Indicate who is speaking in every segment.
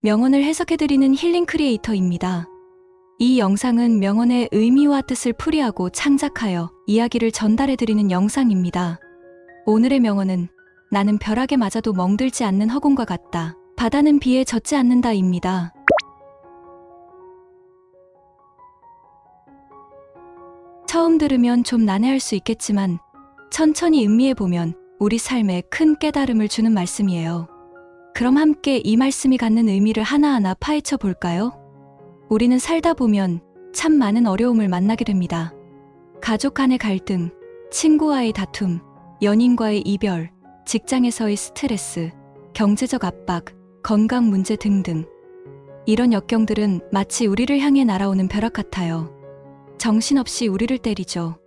Speaker 1: 명언을 해석해드리는 힐링 크리에이터입니다. 이 영상은 명언의 의미와 뜻을 풀이하고 창작하여 이야기를 전달해드리는 영상입니다. 오늘의 명언은 나는 벼락에 맞아도 멍들지 않는 허공과 같다. 바다는 비에 젖지 않는다입니다. 처음 들으면 좀 난해할 수 있겠지만 천천히 음미해보면 우리 삶에 큰 깨달음을 주는 말씀이에요. 그럼 함께 이 말씀이 갖는 의미를 하나하나 파헤쳐 볼까요? 우리는 살다 보면 참 많은 어려움을 만나게 됩니다. 가족 간의 갈등, 친구와의 다툼, 연인과의 이별, 직장에서의 스트레스, 경제적 압박, 건강 문제 등등. 이런 역경들은 마치 우리를 향해 날아오는 벼락 같아요. 정신없이 우리를 때리죠.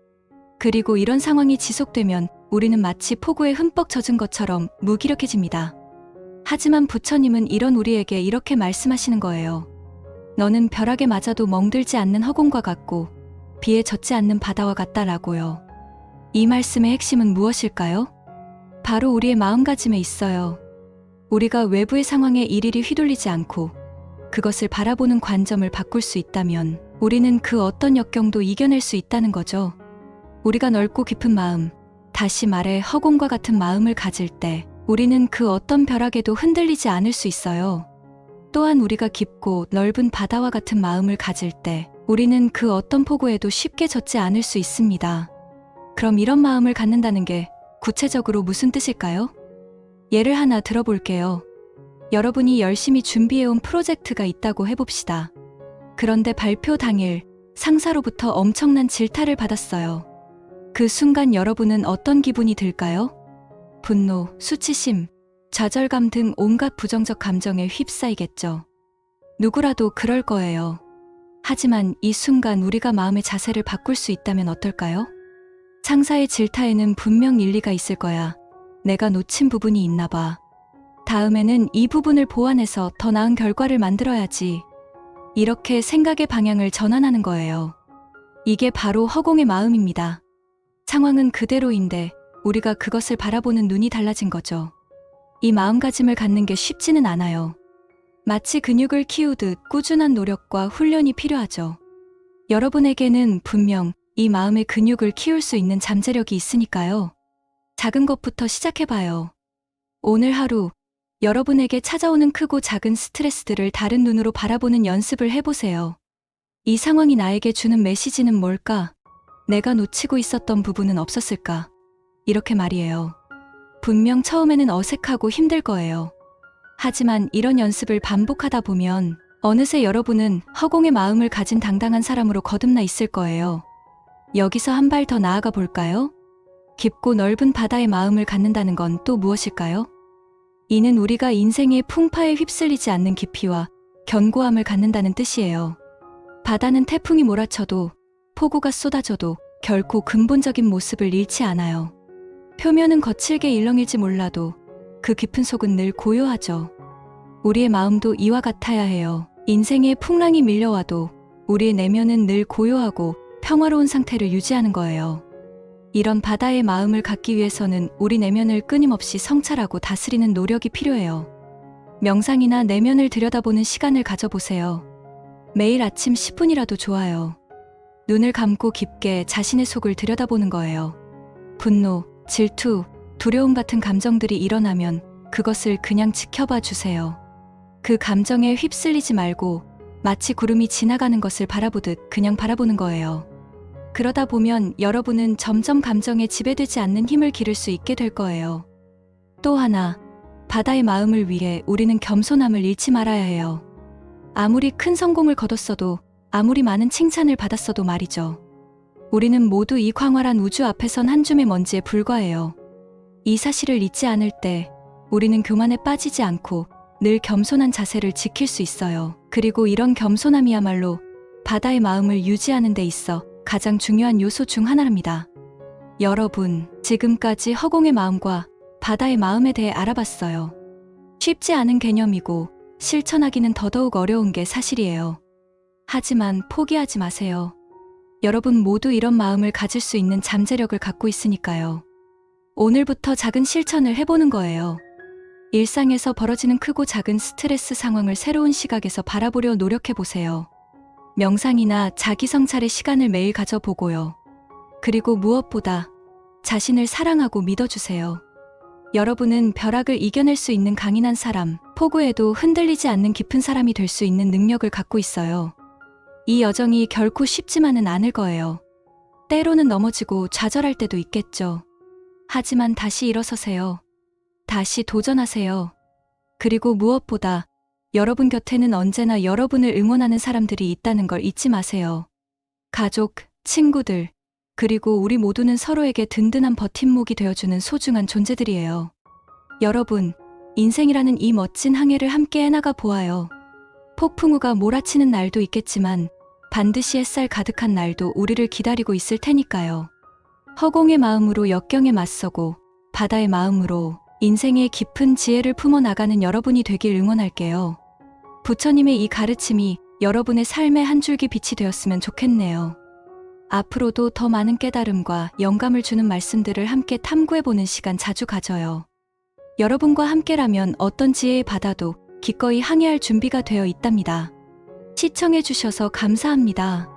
Speaker 1: 그리고 이런 상황이 지속되면 우리는 마치 폭우에 흠뻑 젖은 것처럼 무기력해집니다. 하지만 부처님은 이런 우리에게 이렇게 말씀하시는 거예요. 너는 벼락에 맞아도 멍들지 않는 허공과 같고 비에 젖지 않는 바다와 같다라고요. 이 말씀의 핵심은 무엇일까요? 바로 우리의 마음가짐에 있어요. 우리가 외부의 상황에 일일이 휘둘리지 않고 그것을 바라보는 관점을 바꿀 수 있다면 우리는 그 어떤 역경도 이겨낼 수 있다는 거죠. 우리가 넓고 깊은 마음, 다시 말해 허공과 같은 마음을 가질 때 우리는 그 어떤 벼락에도 흔들리지 않을 수 있어요. 또한 우리가 깊고 넓은 바다와 같은 마음을 가질 때 우리는 그 어떤 폭우에도 쉽게 젖지 않을 수 있습니다. 그럼 이런 마음을 갖는다는 게 구체적으로 무슨 뜻일까요? 예를 하나 들어볼게요. 여러분이 열심히 준비해온 프로젝트가 있다고 해봅시다. 그런데 발표 당일 상사로부터 엄청난 질타를 받았어요. 그 순간 여러분은 어떤 기분이 들까요? 분노, 수치심, 좌절감 등 온갖 부정적 감정에 휩싸이겠죠. 누구라도 그럴 거예요. 하지만 이 순간 우리가 마음의 자세를 바꿀 수 있다면 어떨까요? 상사의 질타에는 분명 일리가 있을 거야. 내가 놓친 부분이 있나 봐. 다음에는 이 부분을 보완해서 더 나은 결과를 만들어야지. 이렇게 생각의 방향을 전환하는 거예요. 이게 바로 허공의 마음입니다. 상황은 그대로인데 우리가 그것을 바라보는 눈이 달라진 거죠. 이 마음가짐을 갖는 게 쉽지는 않아요. 마치 근육을 키우듯 꾸준한 노력과 훈련이 필요하죠. 여러분에게는 분명 이 마음의 근육을 키울 수 있는 잠재력이 있으니까요. 작은 것부터 시작해봐요. 오늘 하루 여러분에게 찾아오는 크고 작은 스트레스들을 다른 눈으로 바라보는 연습을 해보세요. 이 상황이 나에게 주는 메시지는 뭘까? 내가 놓치고 있었던 부분은 없었을까? 이렇게 말이에요. 분명 처음에는 어색하고 힘들 거예요. 하지만 이런 연습을 반복하다 보면 어느새 여러분은 허공의 마음을 가진 당당한 사람으로 거듭나 있을 거예요. 여기서 한 발 더 나아가 볼까요? 깊고 넓은 바다의 마음을 갖는다는 건 또 무엇일까요? 이는 우리가 인생의 풍파에 휩쓸리지 않는 깊이와 견고함을 갖는다는 뜻이에요. 바다는 태풍이 몰아쳐도 폭우가 쏟아져도 결코 근본적인 모습을 잃지 않아요. 표면은 거칠게 일렁일지 몰라도 그 깊은 속은 늘 고요하죠. 우리의 마음도 이와 같아야 해요. 인생의 풍랑이 밀려와도 우리의 내면은 늘 고요하고 평화로운 상태를 유지하는 거예요. 이런 바다의 마음을 갖기 위해서는 우리 내면을 끊임없이 성찰하고 다스리는 노력이 필요해요. 명상이나 내면을 들여다보는 시간을 가져보세요. 매일 아침 10분이라도 좋아요. 눈을 감고 깊게 자신의 속을 들여다보는 거예요. 분노, 질투, 두려움 같은 감정들이 일어나면 그것을 그냥 지켜봐 주세요. 그 감정에 휩쓸리지 말고 마치 구름이 지나가는 것을 바라보듯 그냥 바라보는 거예요. 그러다 보면 여러분은 점점 감정에 지배되지 않는 힘을 기를 수 있게 될 거예요. 또 하나, 바다의 마음을 위해 우리는 겸손함을 잃지 말아야 해요. 아무리 큰 성공을 거뒀어도 아무리 많은 칭찬을 받았어도 말이죠. 우리는 모두 이 광활한 우주 앞에선 한 줌의 먼지에 불과해요. 이 사실을 잊지 않을 때 우리는 교만에 빠지지 않고 늘 겸손한 자세를 지킬 수 있어요. 그리고 이런 겸손함이야말로 바다의 마음을 유지하는 데 있어 가장 중요한 요소 중 하나랍니다. 여러분, 지금까지 허공의 마음과 바다의 마음에 대해 알아봤어요. 쉽지 않은 개념이고 실천하기는 더더욱 어려운 게 사실이에요. 하지만 포기하지 마세요. 여러분 모두 이런 마음을 가질 수 있는 잠재력을 갖고 있으니까요. 오늘부터 작은 실천을 해보는 거예요. 일상에서 벌어지는 크고 작은 스트레스 상황을 새로운 시각에서 바라보려 노력해 보세요. 명상이나 자기 성찰의 시간을 매일 가져보고요. 그리고 무엇보다 자신을 사랑하고 믿어주세요. 여러분은 벼락을 이겨낼 수 있는 강인한 사람, 폭우에도 흔들리지 않는 깊은 사람이 될 수 있는 능력을 갖고 있어요. 이 여정이 결코 쉽지만은 않을 거예요. 때로는 넘어지고 좌절할 때도 있겠죠. 하지만 다시 일어서세요. 다시 도전하세요. 그리고 무엇보다 여러분 곁에는 언제나 여러분을 응원하는 사람들이 있다는 걸 잊지 마세요. 가족, 친구들, 그리고 우리 모두는 서로에게 든든한 버팀목이 되어주는 소중한 존재들이에요. 여러분, 인생이라는 이 멋진 항해를 함께 해나가 보아요. 폭풍우가 몰아치는 날도 있겠지만 반드시 햇살 가득한 날도 우리를 기다리고 있을 테니까요. 허공의 마음으로 역경에 맞서고 바다의 마음으로 인생의 깊은 지혜를 품어나가는 여러분이 되길 응원할게요. 부처님의 이 가르침이 여러분의 삶의 한 줄기 빛이 되었으면 좋겠네요. 앞으로도 더 많은 깨달음과 영감을 주는 말씀들을 함께 탐구해보는 시간 자주 가져요. 여러분과 함께라면 어떤 지혜의 바다도 기꺼이 항해할 준비가 되어 있답니다. 시청해주셔서 감사합니다.